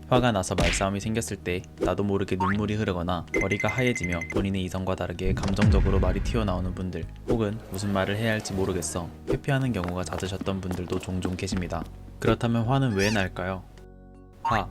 화가 나서 말싸움이 생겼을 때 나도 모르게 눈물이 흐르거나 머리가 하얘지며 본인의 이성과 다르게 감정적으로 말이 튀어나오는 분들, 혹은 무슨 말을 해야 할지 모르겠어 회피하는 경우가 잦으셨던 분들도 종종 계십니다. 그렇다면 화는 왜 날까요? 화,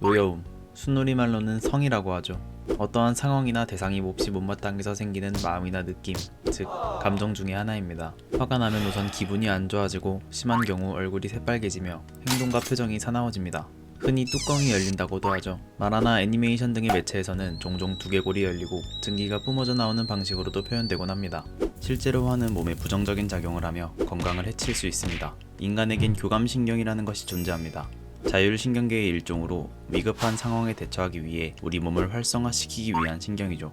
노여움, 순우리말로는 성이라고 하죠. 어떠한 상황이나 대상이 몹시 못마땅해서 생기는 마음이나 느낌, 즉 감정 중의 하나입니다. 화가 나면 우선 기분이 안 좋아지고 심한 경우 얼굴이 새빨개지며 행동과 표정이 사나워집니다. 흔히 뚜껑이 열린다고도 하죠. 만화나 애니메이션 등의 매체에서는 종종 두개골이 열리고 증기가 뿜어져 나오는 방식으로도 표현되곤 합니다. 실제로 화는 몸에 부정적인 작용을 하며 건강을 해칠 수 있습니다. 인간에겐 교감신경이라는 것이 존재합니다. 자율신경계의 일종으로 위급한 상황에 대처하기 위해 우리 몸을 활성화시키기 위한 신경이죠.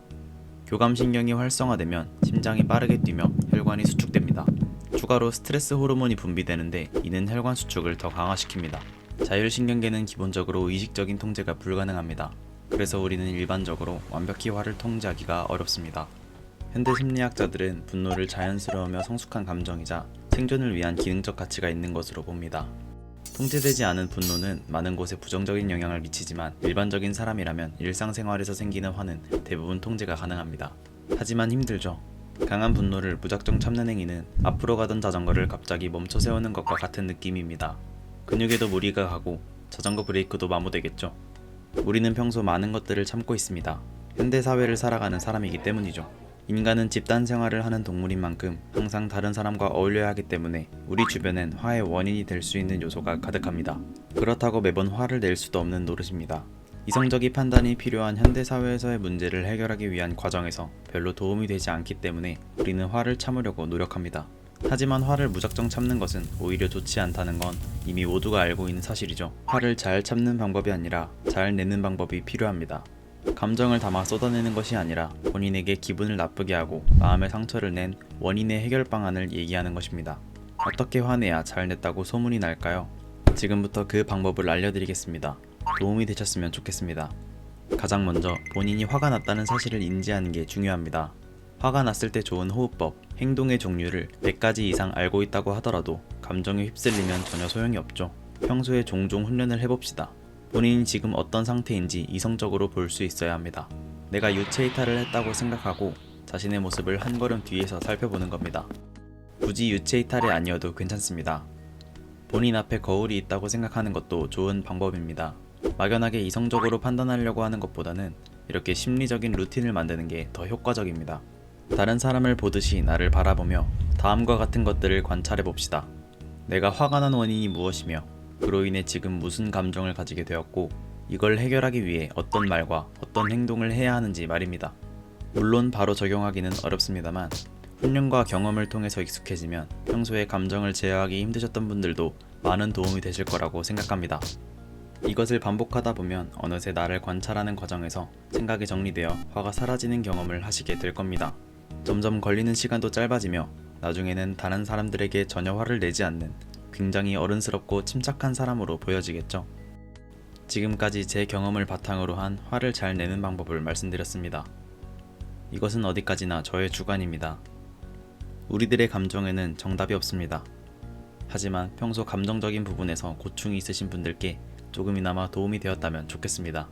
교감신경이 활성화되면 심장이 빠르게 뛰며 혈관이 수축됩니다. 추가로 스트레스 호르몬이 분비되는데 이는 혈관 수축을 더 강화시킵니다. 자율신경계는 기본적으로 의식적인 통제가 불가능합니다. 그래서 우리는 일반적으로 완벽히 화를 통제하기가 어렵습니다. 현대 심리학자들은 분노를 자연스러우며 성숙한 감정이자 생존을 위한 기능적 가치가 있는 것으로 봅니다. 통제되지 않은 분노는 많은 곳에 부정적인 영향을 미치지만 일반적인 사람이라면 일상생활에서 생기는 화는 대부분 통제가 가능합니다. 하지만 힘들죠. 강한 분노를 무작정 참는 행위는 앞으로 가던 자전거를 갑자기 멈춰 세우는 것과 같은 느낌입니다. 근육에도 무리가 가고 자전거 브레이크도 마모되겠죠. 우리는 평소 많은 것들을 참고 있습니다. 현대 사회를 살아가는 사람이기 때문이죠. 인간은 집단 생활을 하는 동물인 만큼 항상 다른 사람과 어울려야 하기 때문에 우리 주변엔 화의 원인이 될 수 있는 요소가 가득합니다. 그렇다고 매번 화를 낼 수도 없는 노릇입니다. 이성적인 판단이 필요한 현대 사회에서의 문제를 해결하기 위한 과정에서 별로 도움이 되지 않기 때문에 우리는 화를 참으려고 노력합니다. 하지만 화를 무작정 참는 것은 오히려 좋지 않다는 건 이미 모두가 알고 있는 사실이죠. 화를 잘 참는 방법이 아니라 잘 내는 방법이 필요합니다. 감정을 담아 쏟아내는 것이 아니라 본인에게 기분을 나쁘게 하고 마음의 상처를 낸 원인의 해결 방안을 얘기하는 것입니다. 어떻게 화내야 잘 냈다고 소문이 날까요? 지금부터 그 방법을 알려드리겠습니다. 도움이 되셨으면 좋겠습니다. 가장 먼저 본인이 화가 났다는 사실을 인지하는 게 중요합니다. 화가 났을 때 좋은 호흡법, 행동의 종류를 100가지 이상 알고 있다고 하더라도 감정에 휩쓸리면 전혀 소용이 없죠. 평소에 종종 훈련을 해봅시다. 본인이 지금 어떤 상태인지 이성적으로 볼 수 있어야 합니다. 내가 유체이탈을 했다고 생각하고 자신의 모습을 한 걸음 뒤에서 살펴보는 겁니다. 굳이 유체이탈이 아니어도 괜찮습니다. 본인 앞에 거울이 있다고 생각하는 것도 좋은 방법입니다. 막연하게 이성적으로 판단하려고 하는 것보다는 이렇게 심리적인 루틴을 만드는 게 더 효과적입니다. 다른 사람을 보듯이 나를 바라보며 다음과 같은 것들을 관찰해 봅시다. 내가 화가 난 원인이 무엇이며 그로 인해 지금 무슨 감정을 가지게 되었고 이걸 해결하기 위해 어떤 말과 어떤 행동을 해야 하는지 말입니다. 물론 바로 적용하기는 어렵습니다만 훈련과 경험을 통해서 익숙해지면 평소에 감정을 제어하기 힘드셨던 분들도 많은 도움이 되실 거라고 생각합니다. 이것을 반복하다 보면 어느새 나를 관찰하는 과정에서 생각이 정리되어 화가 사라지는 경험을 하시게 될 겁니다. 점점 걸리는 시간도 짧아지며 나중에는 다른 사람들에게 전혀 화를 내지 않는 굉장히 어른스럽고 침착한 사람으로 보여지겠죠. 지금까지 제 경험을 바탕으로 한 화를 잘 내는 방법을 말씀드렸습니다. 이것은 어디까지나 저의 주관입니다. 우리들의 감정에는 정답이 없습니다. 하지만 평소 감정적인 부분에서 고충이 있으신 분들께 조금이나마 도움이 되었다면 좋겠습니다.